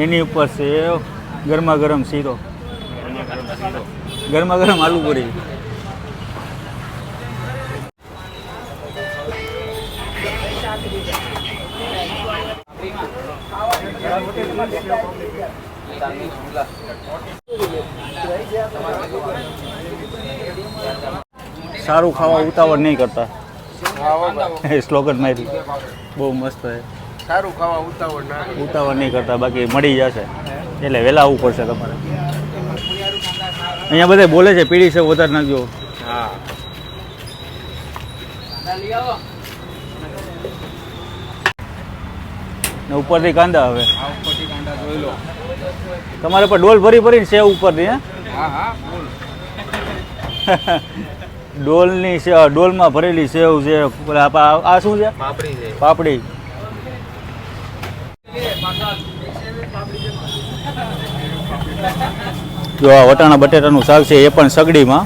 એની ઉપર સેવ, ગરમા ગરમ શીરો, ગરમા ગરમ આલુ પૂરી. સારું ખાવા ઉતાવળ નહીં કરતા. સ્લોગન મારી બહુ મસ્ત છે. સારું ખાવા ઉતાવળ નહીં કરતા, બાકી મળી જશે. એટલે વહેલા આવવું પડશે તમારે. અહીંયા બધા બોલે છે પીળી સેવ વધારે નાખજો. હા, ને ઉપરથી કાંદા. હવે ઉપરથી કાંડા જોઈ લો. તમારે પર ડોલ ભરી ભરીને સેવ ઉપરથી. હા હા, ડોલની ડોલમાં ભરેલી સેવ છે. આ શું છે? પાપડી છે. પાપડી. જો આ વટાણા બટેટાનું શાક છે એ પણ સગડીમાં.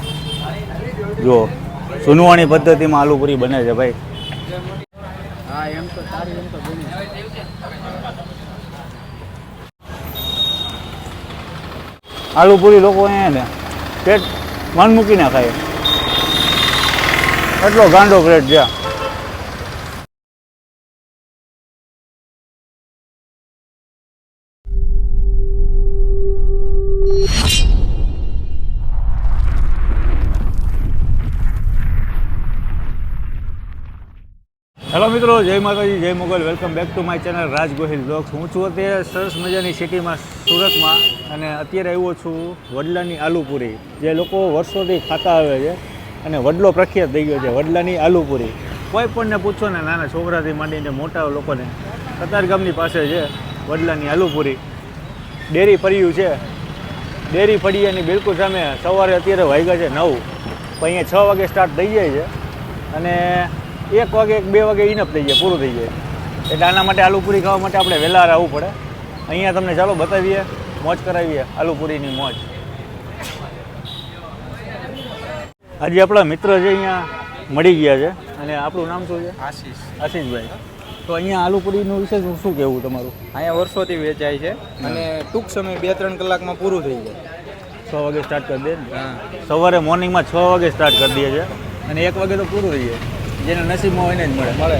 જો સુનવાણી પદ્ધતિમાં આલુ પૂરી બને છે ભાઈ. હા, એમ તો સારી, એમ તો બની. આલુ પૂરી લોકો અહીંયા ને પેટ મન મૂકીને ખાય એટલો ગાંડો પ્લેટ છે. હેલો મિત્રો, જય માતાજી, જય Mogal. Welcome back to my channel Raj Gohil blogs. હું છું અત્યારે સરસ મજાની સિટીમાં સુરતમાં, અને અત્યારે આવ્યો છું વડલાની આલુ પૂરી, જે લોકો વર્ષોથી ખાતા આવે છે અને વડલો પ્રખ્યાત થઈ ગયો છે. વડલાની આલુ પૂરી કોઈ પણને પૂછો ને, નાના છોકરાથી માંડીને મોટા લોકોને, કતારગામની પાસે છે વડલાની આલુ પૂરી. ડેરી ફળિયું છે. ડેરી ફળિયાની બિલકુલ સામે. સવારે અત્યારે વાગ્યા છે 9, પણ અહીંયા 6 વાગે સ્ટાર્ટ થઈ જાય છે અને 1 વાગે 2 વાગે ઇનફ થઈ જાય, પૂરું થઈ જાય. એટલે આના માટે આલુ પૂરી ખાવા માટે આપણે વહેલા આવવું પડે. અહીંયા તમને ચાલો બતાવીએ, મોજ કરાવીએ આલુપુરીની મોજ. આજે આપણા મિત્ર છે અહીંયા મળી ગયા છે. અને આપણું નામ શું છે? આશીષભાઈ. તો અહીંયા આલુપુરીનું વિશે શું કહેવું તમારું? અહીંયા વર્ષોથી વેચાય છે અને ટૂંક સમય 2-3 કલાકમાં પૂરું થઈ જાય. 6 વાગે સ્ટાર્ટ કરી દે ને. હા, સવારે મોર્નિંગમાં 6 વાગે સ્ટાર્ટ કરી દઈએ છે અને 1 વાગે તો પૂરું થઈ જાય. જેને નસીબમાં હોય ને જ મળે.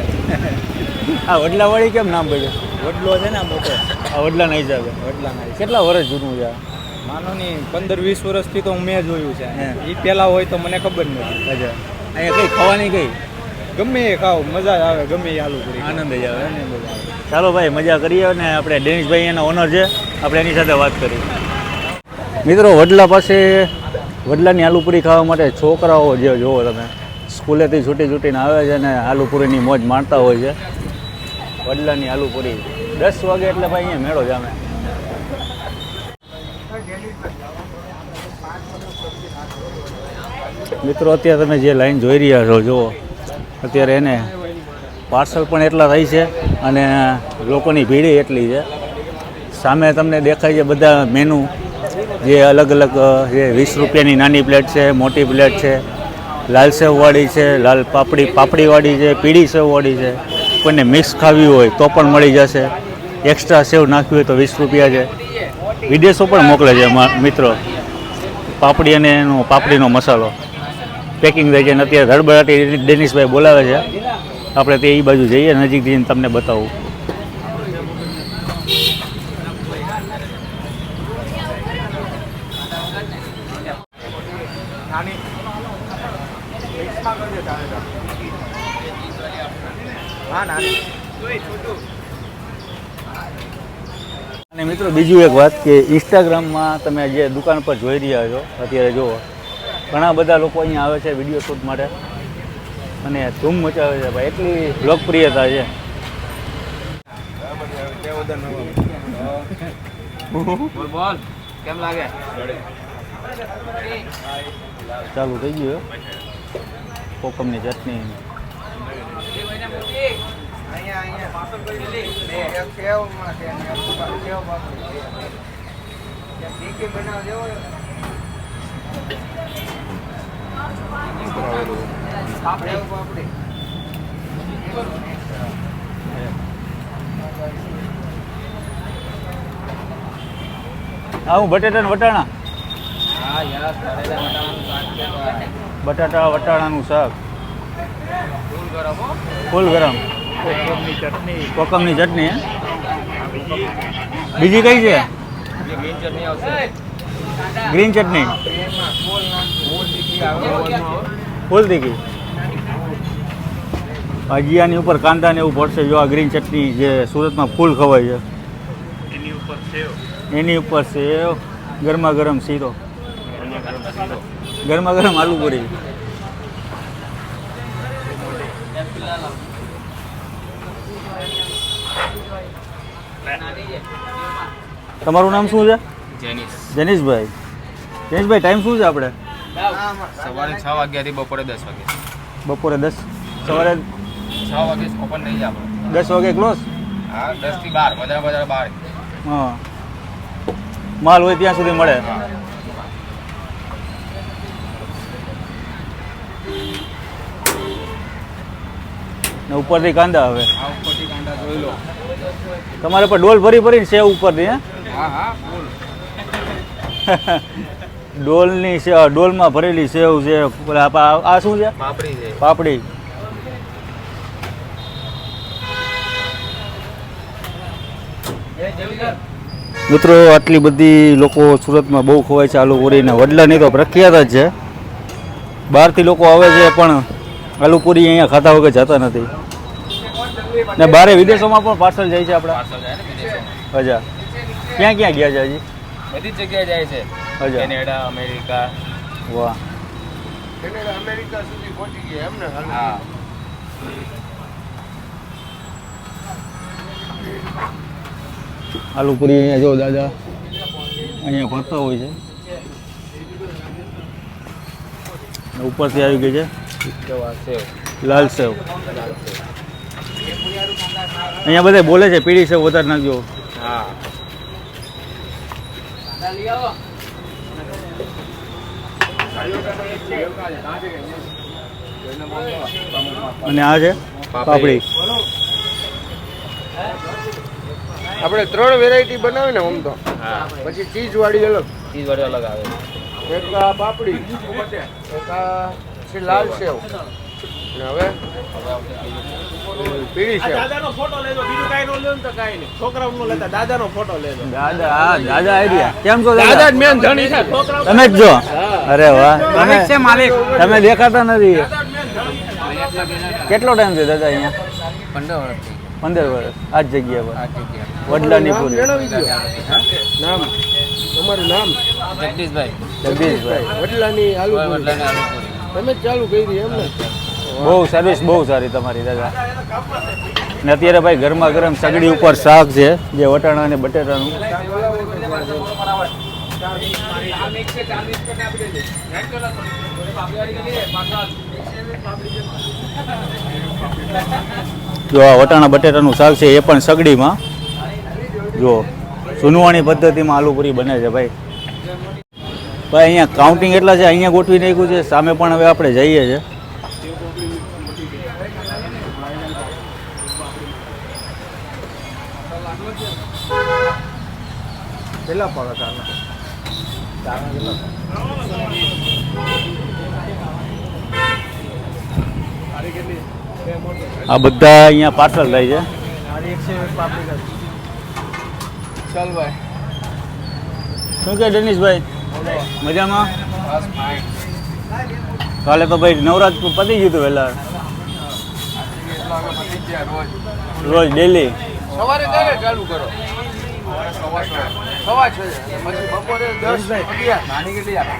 આ વડલાવાળી કેમ નામ પડ્યું? વડલો છે ને મોટો. આ વડલાના હિસાબે. વડલાના કેટલા વર્ષ જૂનું છે? માનો ની 15-20 વર્ષથી તો મેં જોયું છે. એ પહેલા હોય તો મને ખબર નથી. અચ્છા, અહીંયા કઈ ખાવાની કઈ ગમે એ ખાવ, મજા જ આવે. ગમે એ આલુ પૂરી આનંદ જ આવે. ચાલો ભાઈ, મજા કરીએ. અને આપણે ડેનિશભાઈ એના ઓનર છે, આપણે એની સાથે વાત કરીએ. મિત્રો, વડલા પાસે વડલાની આલુપુરી ખાવા માટે છોકરાઓ જે જુઓ તમે, સ્કૂલેથી છૂટીને આવે છે અને આલુપુરીની મોજ માણતા હોય છે. વડલાની આલુપુરી 10 વાગે એટલે ભાઈ અહીંયા મેળો જામે. મિત્રો, અત્યારે તમે જે લાઈન જોઈ રહ્યા છો, જુઓ અત્યારે એને પાર્સલ પણ એટલા થાય છે અને લોકોની ભીડ એટલી છે. સામે તમને દેખાય છે બધા મેનુ, જે અલગ અલગ જે 20 રૂપિયાની નાની પ્લેટ છે, મોટી પ્લેટ છે, લાલ સેવવાળી છે, લાલ પાપડીવાળી છે, પીળી સેવવાળી છે. કોઈને મિક્સ ખાવી હોય તો પણ મળી જશે. એક્સ્ટ્રા સેવ નાખવી હોય તો 20 રૂપિયા છે. વિદેશો પણ મોકલે છે મિત્રો. પાપડી અને એનો પાપડીનો મસાલો પેકિંગ થાય છે. અને અત્યારે ધડબડાટી ડેનિશભાઈ બોલાવે છે. આપણે તે એ બાજુ જઈએ, નજીક જઈને તમને બતાવું. અને મિત્રો, બીજું એક વાત કે ઇન્સ્ટાગ્રામમાં તમે જે દુકાન પર જોઈ રહ્યા છો અત્યારે, જુઓ ઘણા બધા લોકો અહીંયા આવે છે વિડીયો શૂટ માટે અને ધૂમ મચાવે છે ભાઈ. એટલી લોકપ્રિયતા છે. કેમ લાગે? ચાલુ થઈ ગયું કોકમની ચટણી. હું બટેટા ને વટાણા હા યસ બટાટા વટાણાનું શાક ફૂલ ગરમ હો ફૂલ ગરમ કોકમની ચટણી કોકમની ચટણી હે બીજી કઈ છે ગ્રીન ચટણી આવશે ગ્રીન ચટણી ફૂલ તીખી ભજીયાની ઉપર કાંદા ને એવું પડશે જો આ ગ્રીન ચટણી જે સુરતમાં ફૂલ ખવાય છે એની ઉપર સેવ ગરમા ગરમ શીરો ગરમા ગરમ આલુ પૂરી તમારું નામ શું છે જનીશભાઈ જનીશભાઈ ટાઈમ શું છે આપણે સવારે 6 વાગ્યાથી બપોરે 10 વાગે બપોરે 10 સવારે 6 વાગે ઓપન થઈ જાય આપણે 10 વાગે ક્લોઝ હા 10 થી 12 વધારે 12 હા માલ હોય ત્યાં સુધી મળે ને ઉપરથી કાંદા હવે આ ઉપરથી કાંડા જોઈ લો તમારે પર ડોલ ભરી ભરીને સેવ ઉપરથી હે હા ફૂલ ડોલની ડોલમાં ભરેલી સેવ છે આ શું છે પાપડી છે પાપડી મિત્રો આટલી બધી લોકો સુરતમાં બહુ ખવાય છે આલુ પૂરી ને વડલાની તો પ્રખ્યાત જ છે બહારથી લોકો આવે છે પણ આલુ પૂરી અહીંયા ખાતા વગર જતા નથી ને બારે વિદેશોમાં પણ પાર્સલ જાય છે આપણા પાર્સલ જાય ને વિદેશોમાં અચ્છા ક્યાં ક્યાં ગયા છે હજી બધી જ જગ્યાએ જાય છે અચ્છા કેનેડા અમેરિકા વાહ કેનેડા અમેરિકા સુધી પહોંચી ગયા એમ ને હા આલુ પૂરી અહીંયા જો દાદા અહીંયા ભરતા હોય છે ને ઉપરથી આવી ગઈ છે લાલ સેવ અહીંયા બધા બોલે છે પીળી સેવ વધારે નાખજો હા અને આ છે પાપડી આપણે 3 વેરાયટી બનાવે ને આમ તો હા પછી ચીઝ વાળી અલગ ચીઝ વાળી અલગ આવે એક આ પાપડી એક આ છે લાલ સેવ અને હવે પીળી સેવ દાદાનો ફોટો લેજો બીજું કાઈ નો લેજો તો કાઈ નહીં છોકરાઓ નો લેતા દાદાનો ફોટો લેજો દાદા હા દાદા આઈડિયા કેમ છો દાદા દાદા જ મેન ધણી છે છોકરાઓ તમે જ જો અરે વાહ માલિક છે માલિક તમે દેખાતા નથી કેટલો ટાઈમ છે દાદા અહીંયા 15 વર્ષથી 15 વર્ષ આ જ જગ્યા આ જગ્યા પર વડલાની નામ પૂરી જણાવી દો નામ તમારું નામ જગદીશભાઈ જગદીશભાઈ વડલાની આલુ પૂરી. વડલાની આલુ પૂરી તમે જ ચાલુ કરી એમ ને બહુ સર્વિસ બહુ સારી તમારી દાદા ને અત્યારે ભાઈ ગરમા ગરમ સગડી ઉપર શાક છે જે વટાણા અને બટેટાનું જો આ વટાણા બટેટાનું શાક છે એ પણ સગડીમાં જો સુનવાણી પદ્ધતિમાં આલુ પૂરી બને છે ભાઈ ભાઈ અહીંયા કાઉન્ટિંગ એટલા છે અહીંયા ગોઠવી નાખ્યું છે સામે પણ હવે આપણે જઈએ છીએ કેટલા પાકા ચાલના આ બધા અહીંયા પાર્સલ થાય છે ચાલ ભાઈ શું કે ડેનિશભાઈ મજામાં બસ ફાઇન કાલે તો ભાઈ નવરાત્ર પતી ગયું હતું વહેલા રોજ ડેલી સવારે ક્યારે ચાલુ કરો સવા 6 પછી બપોરે 10 11 નાની કેટલી આપે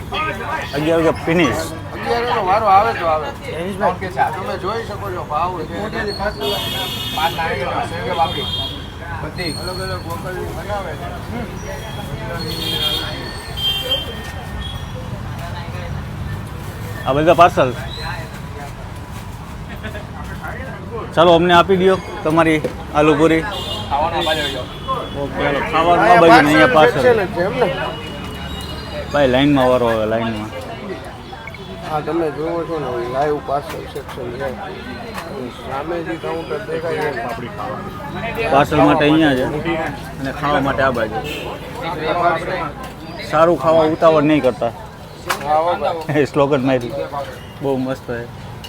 11 વાગે ફિનિશ 11 નો વારો આવે તો આવે તમે જોઈ શકો છો ભાવ છે 5 નાની સેવ કે બાપડી બધી અલગ અલગ વકલની બનાવે છે આ બધા પાર્સલ ચાલો અમને આપી દો તમારી આલુ પૂરી ખાવાના બાજુ જો ઓકે ચાલો ખાવાનું આ બાજુ ને અહીંયા પાર્સલ સેક્શન જ છે એમ ને ભાઈ લાઈનમાં વારો આવે લાઈનમાં હા તમે જોવો છો ને લાઈવ પાર્સલ સેક્શન છે સામે જે કાઉન્ટર દેખાય છે પાપડી ખાવા પાર્સલ માટે અહીંયા છે અને ખાવા માટે આ બાજુ સારું ખાવા ઉતાવળ નહીં કરતા હા વગર એ સ્લોગન માર્યું બહુ મસ્ત છે.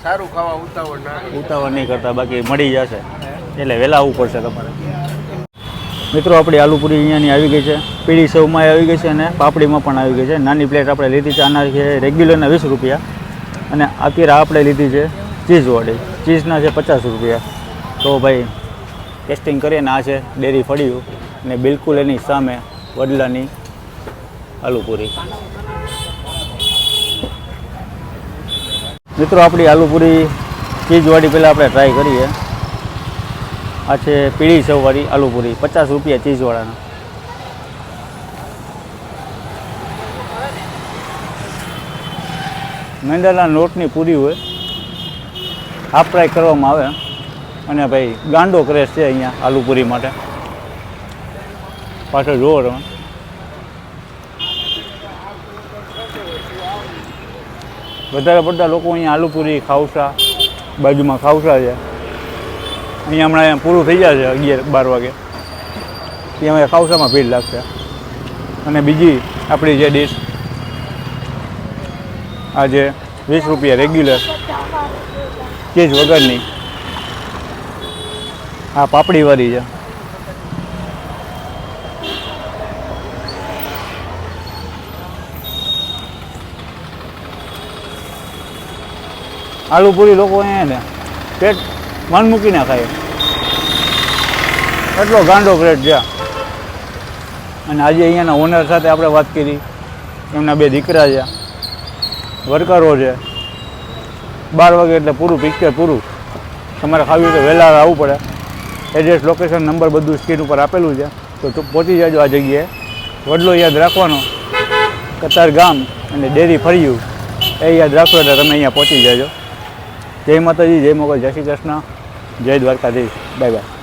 સારું ખાવા ઉતાવળ ના ઉતાવળ નહીં કરતા બાકી મળી જશે એટલે વહેલા આવવું પડશે તમારે. મિત્રો આપણી આલુપુરી અહીંયાની આવી ગઈ છે, પીળી સેવમાં આવી ગઈ છે અને પાપડીમાં પણ આવી ગઈ છે. નાની પ્લેટ આપણે લીધી છે, આના છે રેગ્યુલરના 20 રૂપિયા અને અત્યારે આપણે લીધી છે ચીઝવાળી, ચીઝના છે 50 રૂપિયા. તો ભાઈ ટેસ્ટિંગ કરીએ ને આ છે ડેરી ફળિયું અને બિલકુલ એની સામે વડલાની આલુપુરી. મિત્રો આપણી આલુપુરી ચીઝવાળી પહેલાં આપણે ટ્રાય કરીએ. આ છે પીળી સેવવાળી આલુપુરી, 50 રૂપિયા ચીઝવાળાના. મેંદાના લોટની પૂરી હોય, હાફ ફ્રાય કરવામાં આવે અને ભાઈ ગાંડો ક્રેશ છે અહીંયા આલુપુરી માટે. પાછળ જુઓ તમે. વધારે પડતા લોકો અહીંયા આલુપુરી, ખાવસા, બાજુમાં ખાવસા છે. અહીંયા હમણાં પૂરું થઈ જશે 11-12 વાગે, ત્યાં ખાવસામાં ભીડ લાગશે. અને બીજી આપણી જે ડીશ આ જે 20 રૂપિયા રેગ્યુલર ચીઝ વગરની, આ પાપડીવાળી છે. આલુપુરી લોકો અહીંયા ને પેટ મન મૂકીને ખાય એટલો ગાંડો ક્રેટ છે. અને આજે અહીંયાના ઓનર સાથે આપણે વાત કરી, એમના 2 દીકરા છે, વર્કરો છે. 12 વાગે એટલે પૂરું પિક્ચર પૂરું. તમારે ખાવી હોય તો વહેલા આવવું પડે. એડ્રેસ, લોકેશન, નંબર બધું સ્ક્રીન ઉપર આપેલું છે, તો પહોંચી જાજો આ જગ્યાએ. વડલો યાદ રાખવાનો, કતાર ગામ અને ડેરી ફળિયું એ યાદ રાખો એટલે તમે અહીંયા પહોંચી જાજો. જય માતાજી, જય મોગલ, જય શ્રી કૃષ્ણ, જય દ્વારકાધીશ. Bye bye.